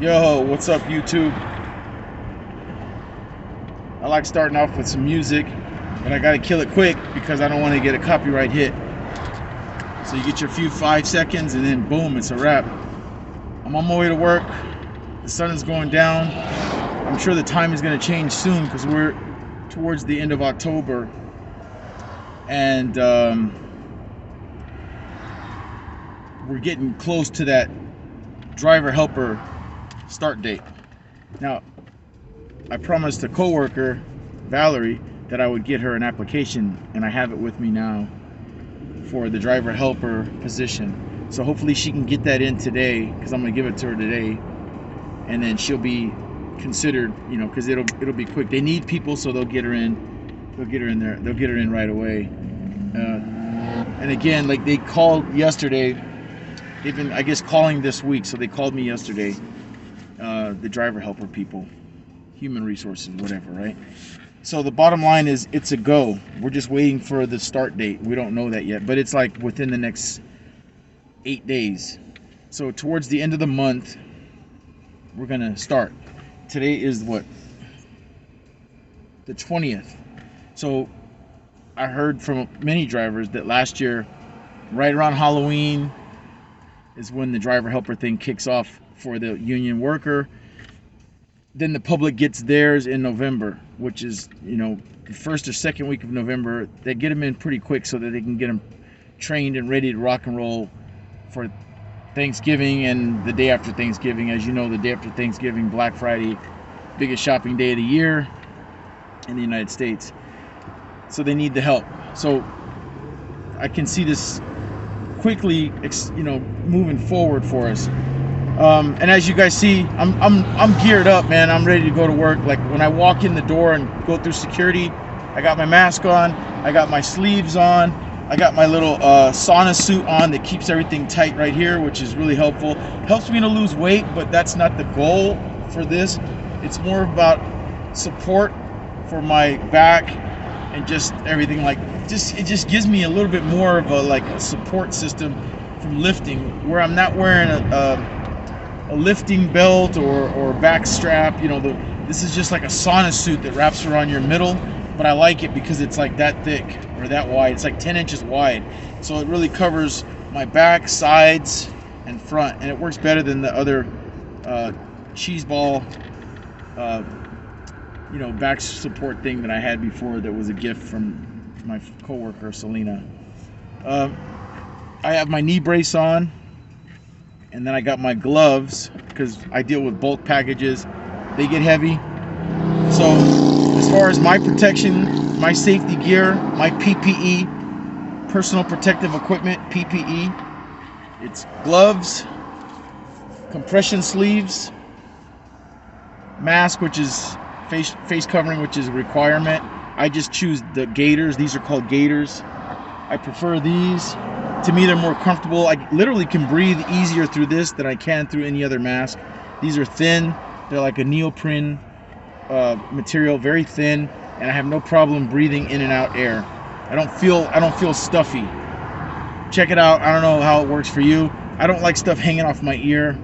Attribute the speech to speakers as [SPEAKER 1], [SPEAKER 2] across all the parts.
[SPEAKER 1] Yo, what's up, YouTube? I like starting off with some music, but I gotta kill it quick because I don't want to get a copyright hit. So you get your few 5 seconds and then boom, it's a wrap. I'm on my way to work. The sun is going down. I'm sure the time is gonna change soon because we're towards the end of October. And we're getting close to that driver helper start date. Now, I promised a coworker, Valerie, that I would get her an application, and I have it with me now for the driver helper position. So hopefully she can get that in today, because I'm gonna give it to her today, and then she'll be considered, because it'll be quick. They need people, so they'll get her in. They'll get her in there. They'll get her in right away. And again, like they called yesterday. They've been, I guess, calling this week, so they called me yesterday. The driver helper people, human resources, whatever, right? So the bottom line is it's a go. We're just waiting for the start date. We don't know that yet, but it's like within the next 8 days. So towards the end of the month, we're gonna start. Today is what? The 20th. So I heard from many drivers that last year, right around Halloween, is when the driver helper thing kicks off for the union worker. Then the public gets theirs in November, which is, the first or second week of November. They get them in pretty quick so that they can get them trained and ready to rock and roll for Thanksgiving and the day after Thanksgiving. As you know, the day after Thanksgiving, Black Friday, biggest shopping day of the year in the United States. So they need the help. So I can see this quickly, moving forward for us. And as you guys see, I'm geared up, man. I'm ready to go to work. Like when I walk in the door and go through security, I got my mask on, I got my sleeves on, I got my little sauna suit on that keeps everything tight right here, which is really helpful. Helps me to lose weight, but that's not the goal for this. It's more about support for my back and just everything. It just gives me a little bit more of a support system from lifting, where I'm not wearing a lifting belt or back strap. This is just like a sauna suit that wraps around your middle, but I like it because it's like that thick or that wide. It's like 10 inches wide, so it really covers my back, sides, and front, and it works better than the other cheese ball back support thing that I had before that was a gift from my coworker Selena. I have my knee brace on, and then I got my gloves because I deal with bulk packages. They get heavy. So as far as my protection, my safety gear, my PPE, personal protective equipment, PPE, it's gloves, compression sleeves, mask, which is face covering, which is a requirement. I just choose the gaiters. These are called gaiters. I prefer these. To me, they're more comfortable. I literally can breathe easier through this than I can through any other mask. These are thin. They're like a neoprene material, very thin, and I have no problem breathing in and out air. I don't feel stuffy. Check it out. I don't know how it works for you. I don't like stuff hanging off my ear.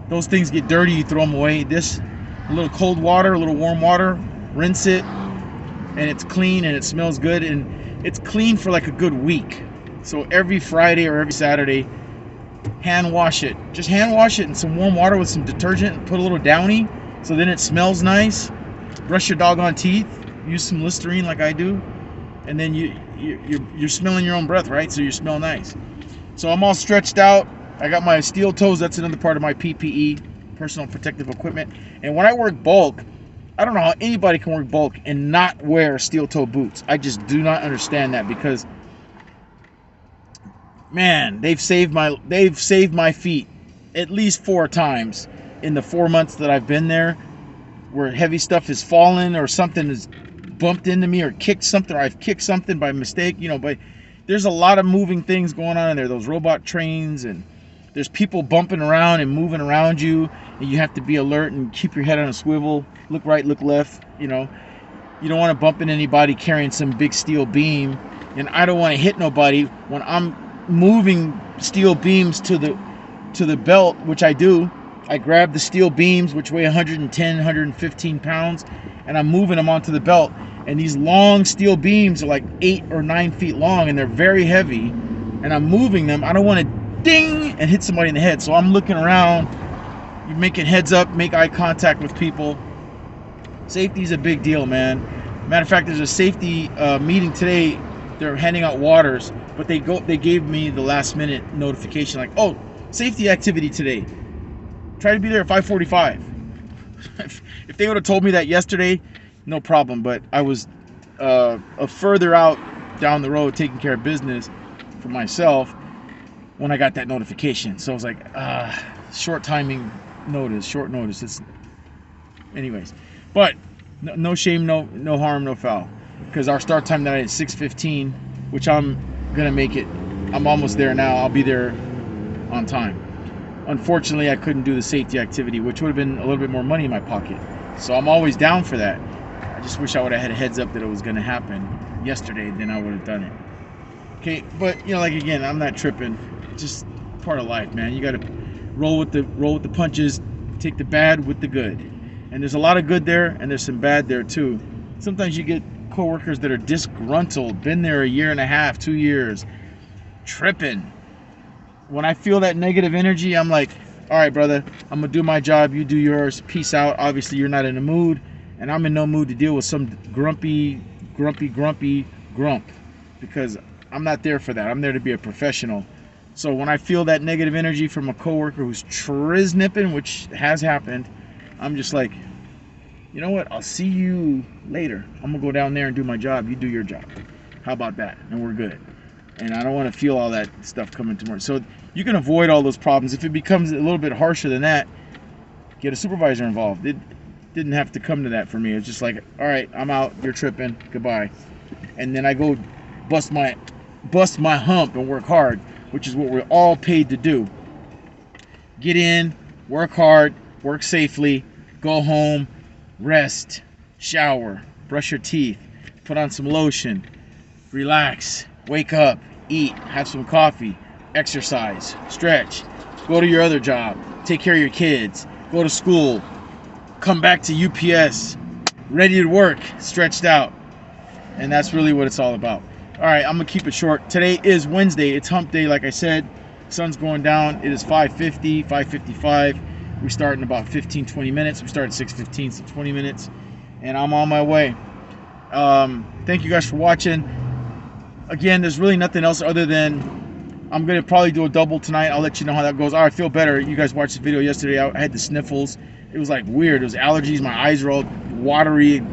[SPEAKER 1] Those things get dirty, you throw them away. This, a little cold water, a little warm water, rinse it, and it's clean and it smells good, and it's clean for like a good week. So every Friday or every Saturday, hand wash it. Just hand wash it in some warm water with some detergent and put a little Downy, so then it smells nice. Brush your doggone teeth. Use some Listerine like I do, and then you're smelling your own breath, right? So you smell nice. So I'm all stretched out. I got my steel toes. That's another part of my PPE, personal protective equipment. And when I work bulk, I don't know how anybody can work bulk and not wear steel toe boots. I just do not understand that, because man, they've saved my feet at least 4 times in the 4 months that I've been there, where heavy stuff has fallen or something has bumped into me or kicked something, or I've kicked something by mistake, but there's a lot of moving things going on in there, those robot trains, and there's people bumping around and moving around you, and you have to be alert and keep your head on a swivel, look right, look left. You don't want to bump into anybody carrying some big steel beam, and I don't want to hit nobody when I'm moving steel beams to the belt, which I do. I grab the steel beams, which weigh 110, 115 pounds, and I'm moving them onto the belt. And these long steel beams are like 8 or 9 feet long, and they're very heavy. And I'm moving them. I don't want to ding and hit somebody in the head. So I'm looking around, you're making heads up, make eye contact with people. Safety is a big deal, man. Matter of fact, there's a safety meeting today. They're handing out waters, but they gave me the last minute notification like, oh, safety activity today. Try to be there at 5:45. If they would have told me that yesterday, no problem. But I was further out down the road taking care of business for myself when I got that notification. So I was like, short timing notice, short notice. Anyways, but no shame, no harm, no foul. Because our start time tonight is 6:15, which I'm gonna make it. I'm almost there now. I'll be there on time. Unfortunately, I couldn't do the safety activity, which would have been a little bit more money in my pocket. So I'm always down for that. I just wish I would have had a heads up that it was going to happen yesterday, then I would have done it. Okay, but like again, I'm not tripping. It's just part of life, man. You got to roll with the punches, take the bad with the good. And there's a lot of good there, and there's some bad there too. Sometimes you get coworkers that are disgruntled, been there a year and a half, 2 years, tripping. When I feel that negative energy, I'm like, all right, brother, I'm going to do my job. You do yours. Peace out. Obviously, you're not in a mood, and I'm in no mood to deal with some grumpy grump, because I'm not there for that. I'm there to be a professional. So when I feel that negative energy from a coworker who's triz-nipping, which has happened, I'm just like, you know what? I'll see you later. I'm going to go down there and do my job. You do your job. How about that? And we're good. And I don't want to feel all that stuff coming tomorrow. So you can avoid all those problems. If it becomes a little bit harsher than that, get a supervisor involved. It didn't have to come to that for me. It's just like, all right, I'm out. You're tripping. Goodbye. And then I go bust my hump and work hard, which is what we're all paid to do. Get in, work hard, work safely, go home, rest, shower, brush your teeth, put on some lotion, relax. Wake up, eat, have some coffee, exercise, stretch, go to your other job, take care of your kids, go to school, come back to UPS, ready to work, stretched out. And that's really what it's all about. All right, I'm going to keep it short. Today is Wednesday. It's hump day, like I said. Sun's going down. It is 5:50, 5:55. We start in about 15, 20 minutes. We start at 6:15, so 20 minutes. And I'm on my way. Thank you guys for watching. Again, there's really nothing else other than I'm going to probably do a double tonight. I'll let you know how that goes. All right, I feel better. You guys watched the video yesterday. I had the sniffles. It was like weird. It was allergies. My eyes were all watery,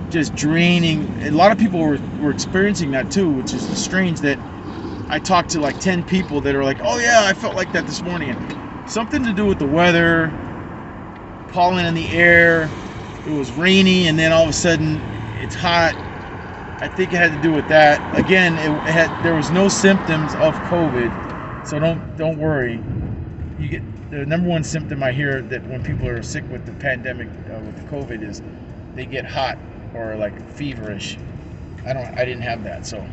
[SPEAKER 1] just draining. A lot of people were experiencing that too, which is strange that I talked to like 10 people that are like, oh yeah, I felt like that this morning. And something to do with the weather, pollen in the air. It was rainy, and then all of a sudden it's hot. I think it had to do with that. Again, there was no symptoms of COVID, so don't worry. You get the number one symptom I hear that when people are sick with the pandemic with the COVID is they get hot or like feverish. I didn't have that, so.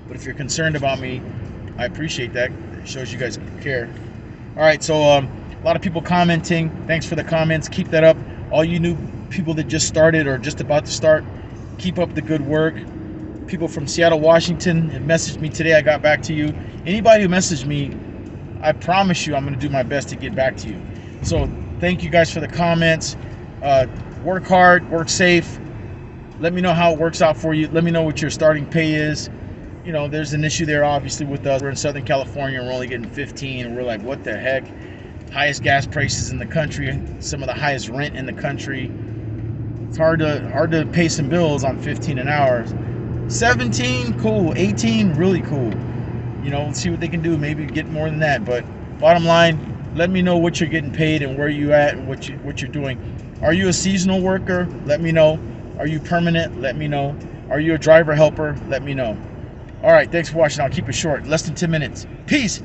[SPEAKER 1] But if you're concerned about me, I appreciate that. It shows you guys care. All right, so a lot of people commenting. Thanks for the comments. Keep that up. All you new people that just started or just about to start, keep up the good work. People from Seattle, Washington have messaged me today. I got back to you. Anybody who messaged me, I promise you I'm going to do my best to get back to you. So thank you guys for the comments. Work hard, work safe. Let me know how it works out for you. Let me know what your starting pay is. You know, there's an issue there obviously with us. We're in Southern California and we're only getting 15, and we're like, what the heck? Highest gas prices in the country, some of the highest rent in the country. It's hard to pay some bills on 15 an hour. 17, cool. 18, really cool. You know, see what they can do. Maybe get more than that. But bottom line, let me know what you're getting paid and where you at and what you're doing. Are you a seasonal worker? Let me know. Are you permanent? Let me know. Are you a driver helper? Let me know. All right, thanks for watching. I'll keep it short. Less than 10 minutes. Peace.